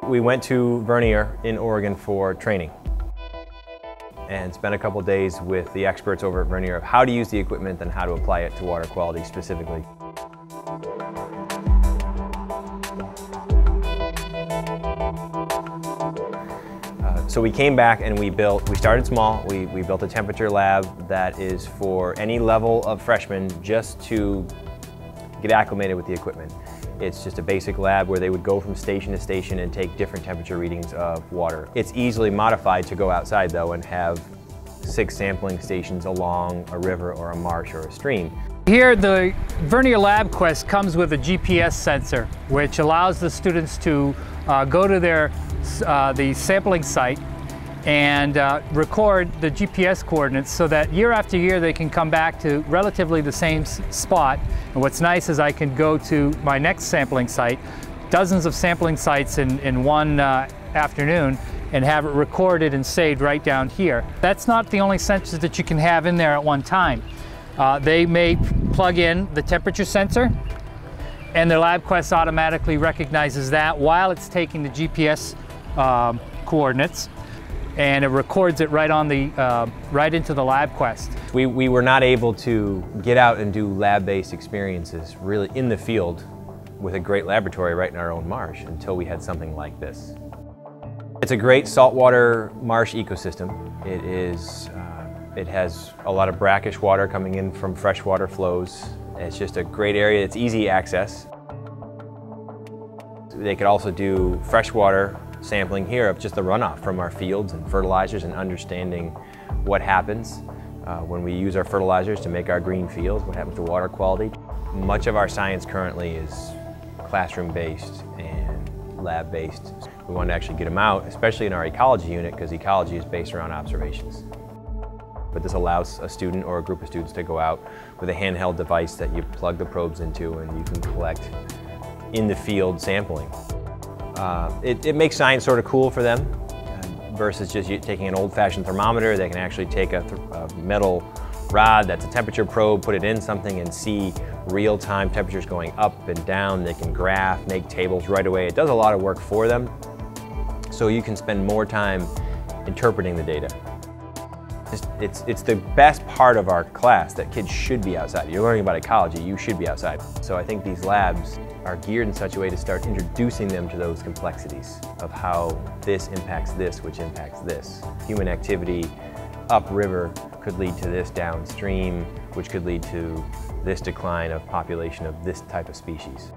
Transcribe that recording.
We went to Vernier in Oregon for training and spent a couple days with the experts over at Vernier of how to use the equipment and how to apply it to water quality specifically. So we came back and we started small. We built a temperature lab that is for any level of freshmen just to get acclimated with the equipment. It's just a basic lab where they would go from station to station and take different temperature readings of water. It's easily modified to go outside though and have 6 sampling stations along a river or a marsh or a stream. Here the Vernier LabQuest comes with a GPS sensor which allows the students to go to the sampling site and record the GPS coordinates so that year after year they can come back to relatively the same spot. And what's nice is I can go to my next sampling site, dozens of sampling sites in one afternoon, and have it recorded and saved right down here. That's not the only sensors that you can have in there at one time. They may plug in the temperature sensor, and the LabQuest automatically recognizes that while it's taking the GPS coordinates, and it records it right on the right into the LabQuest. We were not able to get out and do lab-based experiences really in the field with a great laboratory right in our own marsh until we had something like this. It's a great saltwater marsh ecosystem. It has a lot of brackish water coming in from freshwater flows. It's just a great area. It's easy access. They could also do freshwater sampling here of just the runoff from our fields and fertilizers and understanding what happens when we use our fertilizers to make our green fields, what happens to water quality. Much of our science currently is classroom-based and lab-based. We wanted to actually get them out, especially in our ecology unit, because ecology is based around observations. But this allows a student or a group of students to go out with a handheld device that you plug the probes into and you can collect in the field sampling. It makes science sort of cool for them versus just taking an old-fashioned thermometer. They can actually take a metal rod that's a temperature probe, put it in something and see real-time temperatures going up and down. They can graph, make tables right away. It does a lot of work for them, so you can spend more time interpreting the data. It's the best part of our class that kids should be outside. You're learning about ecology, you should be outside. So I think these labs are geared in such a way to start introducing them to those complexities of how this impacts this, which impacts this. Human activity upriver could lead to this downstream, which could lead to this decline of population of this type of species.